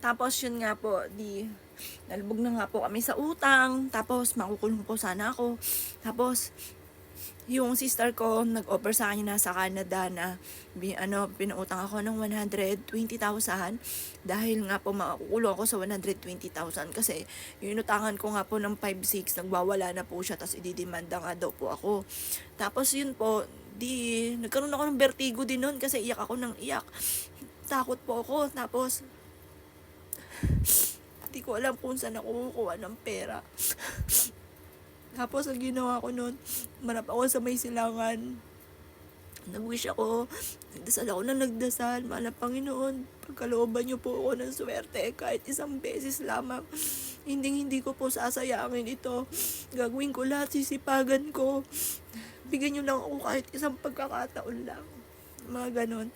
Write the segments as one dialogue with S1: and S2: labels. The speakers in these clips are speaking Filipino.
S1: Tapos yun nga po, nalubog na nga po kami sa utang, tapos makukulong po sana ako. Tapos yung sister ko nag-offer sa akin nasa Canada na pinautang ako ng 120,000 dahil nga po makukulong ako sa 120,000 kasi yung inutangan ko nga po ng 5,600 nagwawala na po siya tapos ididemanda nga daw po ako. Tapos yun po, nagkaroon ako ng vertigo din nun kasi iyak ako ng iyak. Takot po ako, tapos hindi ko alam kung saan ako kukuha ng pera. Tapos ang ginawa ko nun, manap ako sa may silangan. Nag-wish ako, nagdasal ako na nagdasal. Mahal na Panginoon, pagkalooban niyo po ako ng swerte kahit isang beses lamang. Hindi ko po sasayangin ito. Gagawin ko lahat, sisipagan ko. Bigyan niyo lang ako kahit isang pagkakataon lang. Mga ganon.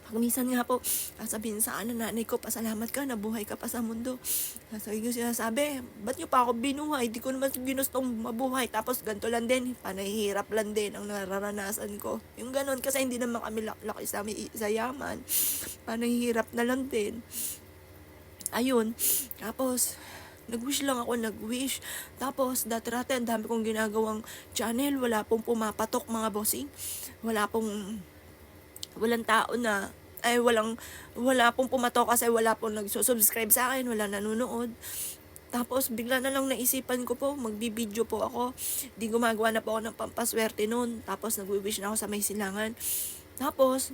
S1: Pag minsan nga po, sasabihin sa nanay ko, pasalamat ka, nabuhay ka pa sa mundo. Sasabihin ko sinasabi, ba't nyo pa ako binuhay? Di ko naman ginustong mabuhay. Tapos ganito lang din, panahihirap lang din ang nararanasan ko. Yung ganon, kasi hindi naman kami laki sa yaman. Panahihirap na lang din. Ayun, tapos nag-wish lang ako, nag-wish. Tapos, dati-rati, ang dami kong ginagawang channel. Wala pong pumapatok, mga bossing. Walang tao na wala pong pumatok kasi wala pong nagsusubscribe sa akin, wala nanonood. Tapos bigla na lang naisipan ko po, magbibideo po ako. Gumagawa na po ako ng pampaswerte noon. Tapos nagwi-wish na ako sa may silangan. Tapos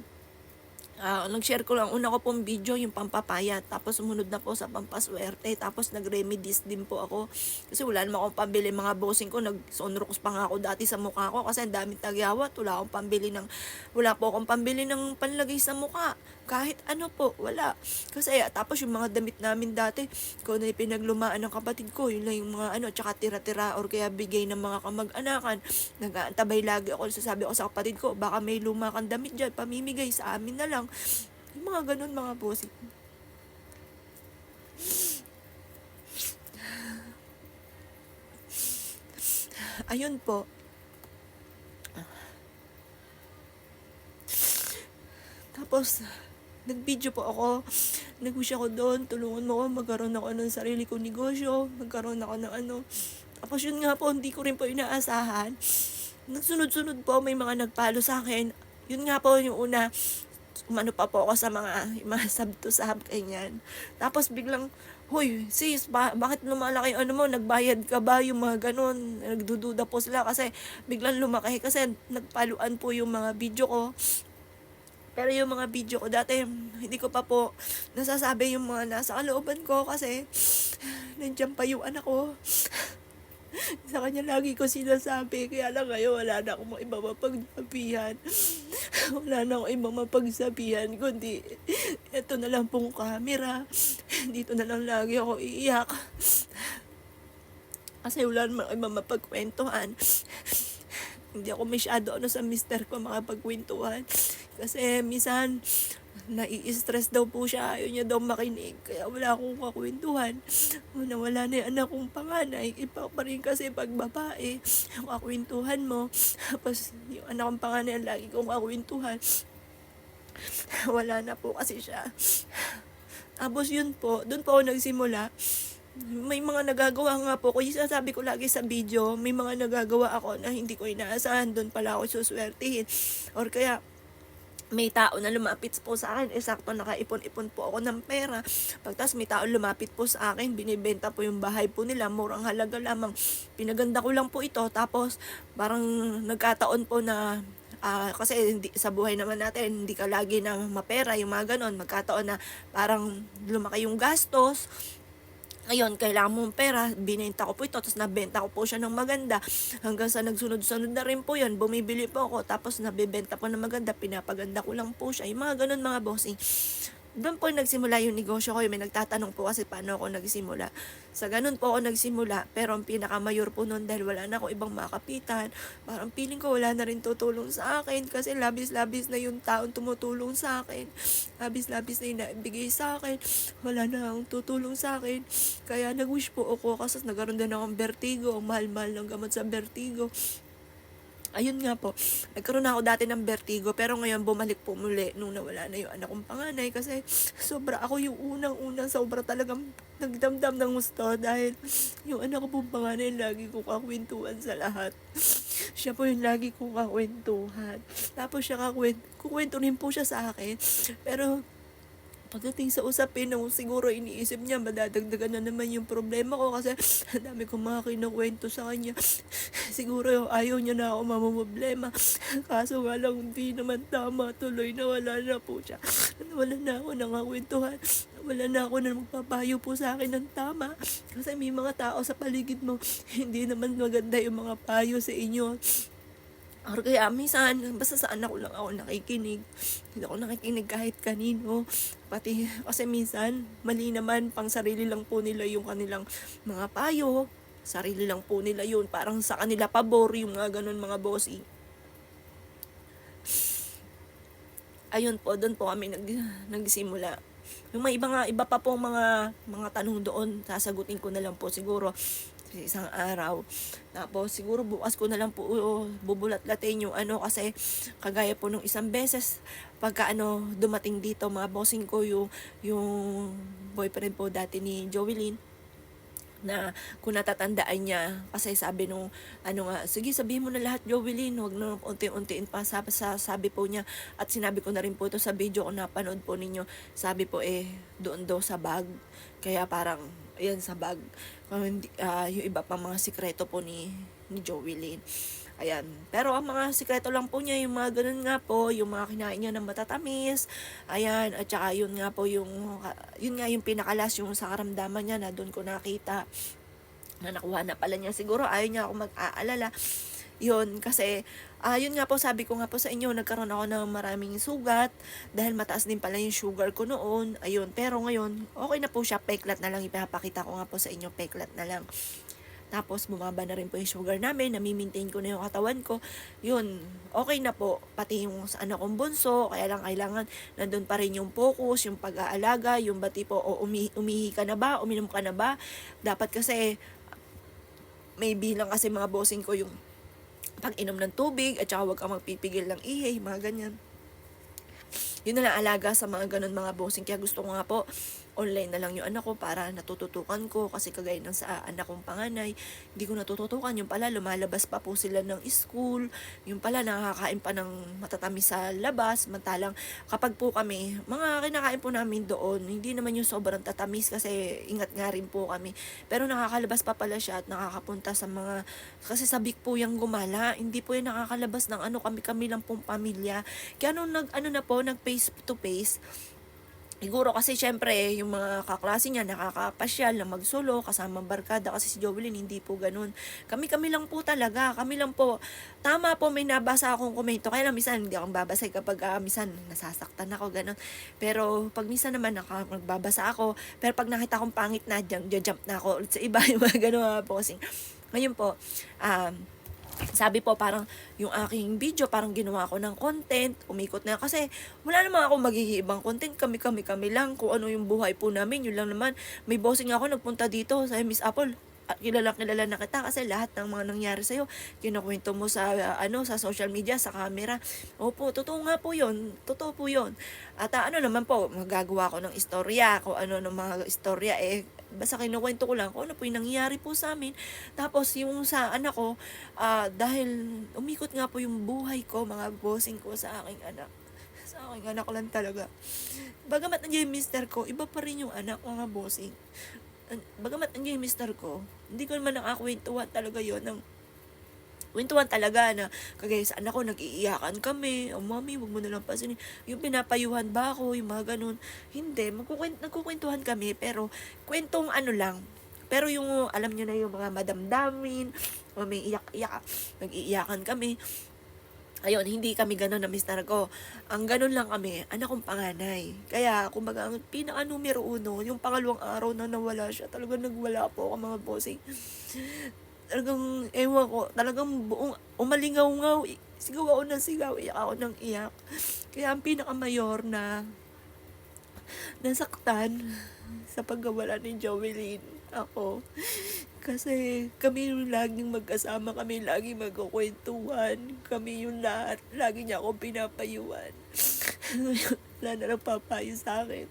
S1: nag-share ko lang, una ko pong video yung pampapayat, tapos sumunod na po sa pampaswerte, tapos nag-remedies din po ako kasi wala naman akong pambili. Mga bossing ko, nag-sunrox pa nga ako dati sa mukha ko kasi ang daming tagyawat. Wala po akong pambili ng panlagay sa mukha, kahit ano po, wala. Kasi tapos yung mga damit namin dati, kung na pinaglumaan ng kapatid ko, yun lang yung mga tsaka tira-tira or kaya bigay ng mga kamag-anakan. Nag-aantabay lagi ako, sasabi ko sa kapatid ko, baka may luma kang damit dyan, pamimigay sa amin na lang. Yung mga ganun, mga bossing. Ayun po. Tapos, nag-video po ako. Nag-wish ako doon, tulungan mo ako, magkaroon ako ng sarili kong negosyo, magkaroon ako ng Tapos yun nga po, hindi ko rin po inaasahan. Nagsunod-sunod po, may mga nagpalo sa akin. Yun nga po, yung una, pa po ako sa mga sub to sub, ganyan. Tapos biglang, hoy, sis, bakit lumalaki mo, nagbayad ka ba? Yung mga ganun, nagdududa po sila kasi biglang lumaki kasi nagpaluan po yung mga video ko. Pero yung mga video ko dati, hindi ko pa po nasasabi yung mga nasa kalooban ko kasi nandiyan pa yung anak ko. Sa kanya lagi ko sinasabi, kaya lang ngayon wala na akong iba mapagsabihan. Wala na akong ibang mapagsabihan, kundi ito na lang pong camera. Dito na lang lagi ako iiyak. Kasi wala namang ibang mapagkwentuhan. Hindi ako masyado sa mister ko makapagkwentuhan. Kasi minsan, nai-stress daw po siya. Ayaw niya daw makinig. Kaya wala akong kakwentuhan. Nawala na yung anak kong panganay. Iba pa rin kasi pag babae, yung kakwentuhan mo. Tapos yung anak kong panganay, lagi kong kakwentuhan. Wala na po kasi siya. Tapos yun po, doon po ako nagsimula. May mga nagagawa nga po, kung sasabi ko lagi sa video, may mga nagagawa ako na hindi ko inaasahan, doon pala ako suswertihin. Or kaya, may tao na lumapit po sa akin, sakto nakaipon-ipon po ako ng pera. Pagtas may tao lumapit po sa akin, binibenta po yung bahay po nila, murang halaga lamang. Pinaganda ko lang po ito, tapos parang nagkataon po na kasi sa buhay naman natin, hindi ka lagi na mapera, yung mga ganon. Magkataon na parang lumaki yung gastos, ngayon, kailangan mong pera, binenta ko po ito, tapos nabenta ko po siya ng maganda. Hanggang sa nagsunod-sunod na rin po yan, bumibili po ako, tapos nabibenta po ng maganda, pinapaganda ko lang po siya. Yung mga ganun, mga bossing. Doon po nagsimula yung negosyo ko. May nagtatanong po kasi paano ako nagsimula. Sa ganun po ako nagsimula, pero ang pinakamayor po noon dahil wala na ako ibang makapitan. Parang feeling ko wala na rin tutulong sa akin kasi labis-labis na yung taong tumutulong sa akin. Labis-labis na yung naibigay sa akin. Wala na akong tutulong sa akin. Kaya nag-wish po ako kasi nagkaroon din akong vertigo. Ang mahal-mahal ng gamot sa vertigo. Ayun nga po, nagkaroon ako dati ng vertigo pero ngayon bumalik po muli nung nawala na yung anak kong panganay kasi sobra ako yung unang-unang sobra talagang nagdamdam ng gusto dahil yung anak ko pong panganay lagi ko kakwentuhan sa lahat. Siya po yung lagi kong kakwentuhan. Tapos siya kukwento rin po siya sa akin. Pero pagdating sa usapin nung siguro iniisip niya madadagdagan na naman yung problema ko kasi ang dami kong mga kinukwento sa kanya. Siguro ayaw niya na ako mamumblema. Kaso nga lang hindi naman tama, tuloy na wala na po siya. Wala na ako nakakwentuhan. Wala na ako na magpapayo po sa akin ng tama. Kasi may mga tao sa paligid mo, hindi naman maganda yung mga payo sa inyo. Or kaya minsan, basta sa anak ko lang ako nakikinig. Hindi ako nakikinig kahit kanino. Pati, kasi minsan, mali naman, pang sarili lang po nila yung kanilang mga payo. Sarili lang po nila yun. Parang sa kanila pabor, yung mga ganun mga bossing. Ayun po, doon po kami nagsimula. Yung mga iba pa po mga tanong doon, sasagutin ko na lang po siguro sa isang araw. Tapos siguro bukas ko na lang po bubulat-latin yung kasi kagaya po nung isang beses pagka dumating dito mga bossing ko yung boyfriend po dati ni Joelyn na kung natatandaan niya kasi sabi nung sige sabihin mo na lahat Joelyn, huwag na unti-untiin pa sabi po niya at sinabi ko na rin po ito sa video kung napanood po ninyo, sabi po doon daw sa bag kaya parang ayan sa bag yung iba pang mga sikreto po ni Joelyn. Ayan. Pero ang mga sikreto lang po niya, yung mga ganun nga po, yung mga kinain niya ng matatamis. Ayan. At saka yun nga po yun nga yung pinakalas, yung sa karamdaman niya na doon ko nakita na nakuha na pala niya. Siguro ayaw niya ako mag-aalala. Yun, kasi, yun nga po, sabi ko nga po sa inyo, nagkaroon ako ng maraming sugat, dahil mataas din pala yung sugar ko noon, ayun, pero ngayon, okay na po siya, peklat na lang, ipapakita ko nga po sa inyo, peklat na lang. Tapos, bumaba na rin po yung sugar namin, nami-maintain ko na yung katawan ko. Yun, okay na po. Pati yung sa anak kong bunso, kaya lang kailangan nandun pa rin yung focus, yung pag-aalaga, yung bati po, umihi ka na ba, uminom ka na ba. Dapat kasi, may bilang kasi mga bossing ko yung pag-inom ng tubig, at saka huwag kang magpipigil ng ihi, mga ganyan. Yun na lang alaga sa mga ganun mga bossing. Kaya gusto ko nga po, online na lang yung anak ko para natututukan ko. Kasi kagaya ng sa anak kong panganay, hindi ko natututukan. Yung pala, lumalabas pa po sila ng school. Yung pala, nakakain pa ng matatamis sa labas. Mantalang, kapag po kami, mga kinakain po namin doon, hindi naman yung sobrang tatamis kasi ingat nga rin po kami. Pero nakakalabas pa pala siya at nakakapunta sa mga, kasi sabik po yung gumala. Hindi po yung nakakalabas ng kami lang pong pamilya. Kaya nung na po, nag face to face, siguro kasi syempre yung mga kaklase niya nakakapasyal na magsulo kasama barkada kasi si Jovelyn hindi po ganun. Kami lang po talaga, kami lang po. Tama po may nabasa akong komento kaya lang minsan hindi akong babasa kapag minsan nasasaktan ako ganun. Pero pag minsan naman nagbabasa ako, pero pag nakita kong pangit na jump na ako ulit sa iba yung mga ganun po kasi. Ngayon po, sabi po parang yung aking video parang ginawa ko ng content, umikot na kasi wala naman ako magiging ibang content, kami lang kung ano yung buhay po namin, yun lang naman. May bossing ako nagpunta dito sa Miss Apple at kilala na kita kasi lahat ng mga nangyari sa'yo kinukwento mo sa sa social media, sa camera. Opo, totoo nga po yun, totoo po yun. At naman po, magagawa ko ng istorya, kung ano ng mga istorya basta kinukwento ko lang kung ano po yung nangyayari po sa amin. Tapos yung sa anak ko, dahil umikot nga po yung buhay ko, mga bossing ko sa aking anak. Sa aking anak lang talaga. Bagamat nandiyan yung mister ko, iba pa rin yung anak, mga bossing. Bagamat nandiyan yung mister ko, hindi ko naman nakakwentuhan talaga yon ng kwentuhan talaga na kagaya sa anak ko, nag-iiyakan kami, mami, wag mo na lang pasinin, yung pinapayuhan ba ako, yung mga ganun. Hindi, nagkukwentuhan kami, pero kwentong lang. Pero yung, alam nyo na yung mga madamdamin, o may iyak-iyak, nag-iiyakan kami. Ayun, hindi kami ganun na mister ko. Ang ganun lang kami, anak kong panganay. Kaya, kumbaga, ang pinaka-numero 1, yung pangalawang araw na nawala siya, talagang nagwala po ako, mga bossing. Talagang, ewan ko, talagang buong umalingaw-ngaw, sigaw ako ng sigaw, iyak ako ng iyak. Kaya ang pinakamayor na nasaktan sa pagkawala ni Jovelyn ako. Kasi kami yung laging magkasama, kami laging magkukwentuhan, kami yung lahat, lagi niya akong pinapayuhan. Wala na nagpapayo sa akin.